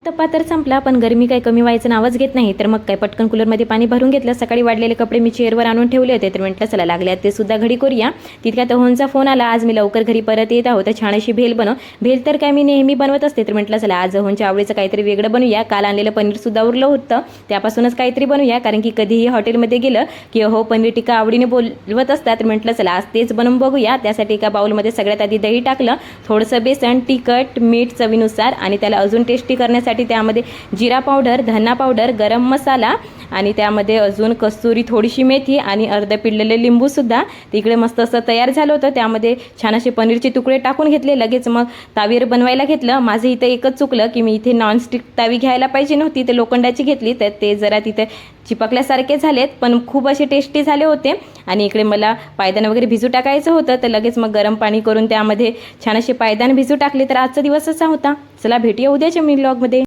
तपा तर संपला, पण गरमी काही कमी व्हायचं नावच घेत नाही. तर मग काय पटकन कूलरमध्ये पाणी भरून घेतलं. सकाळी वाढलेले कपडे मी चेअरवर आणून ठेवले होते, तर म्हटलं चला लागले ते सुद्धा घडी करूया. तितक्या तहोंचा फोन आला, आज मी लवकर घरी परत येत आहोत, छान अशी भेल बनव. भेल तर काय मी नेहमी बनवत असते, तर म्हटलं चला आज होंच्या आवडीचं काहीतरी वेगळं बनवूया. काल आणलेलं पनीर सुद्धा उरलं होतं, त्यापासूनच काहीतरी बनवूया. कारण की कधीही हॉटेलमध्ये गेलं की हो पनीर टिक्का आवडीने बोलवत असतात, तर म्हटलं चला आज तेच बनवून बघूया. त्यासाठी एका बाउलमध्ये सगळ्यात आधी दही टाकलं, थोडंसं बेसन, तिखट, मीठ चवीनुसार आणि त्याला अजून टेस्टी करण्यासाठी त्यामध्ये जिरा पावडर, धना पावडर, गरम मसाला आणि त्यामध्ये अजून कस्तुरी, थोडीशी मेथी आणि अर्ध पिळलेले लिंबू सुद्धा. तिकडे मस्त असं तयार झालं होतं. त्यामध्ये छान असे पनीरचे तुकडे टाकून घेतले. लगेच मग तावीवर बनवायला घेतलं. माझं इथं एकच चुकलं की मी इथे नॉनस्टिक तावी घ्यायला पाहिजे नव्हती, ते लोखंडाची घेतली, तर ते जरा तिथे चिपकल्यासारखे झालेत, पण खूप असे टेस्टी झाले होते. आणि इकडे मला पायदान वगैरे भिजू टाकायचं होतं, तर लगेच मग गरम पाणी करून त्यामध्ये छान असे पायदान भिजू टाकले. तर आजचा दिवस असा होता. चला भेटूया उद्याच्या मी व्लॉगमध्ये.